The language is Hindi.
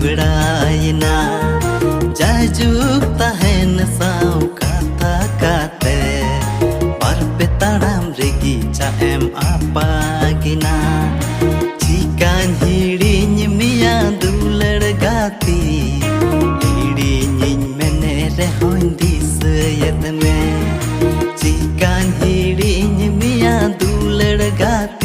झगड़ायना जाजुक तहन साव काथा काते पर पे ताड़ाम रेगी चाएम आपागिना चिकान हिड़िñ मिया दुलड़ गाती हिड़िñ मेने रेहोñ दिसयत में चिकान हिड़िñ मिया दुलड़ गाती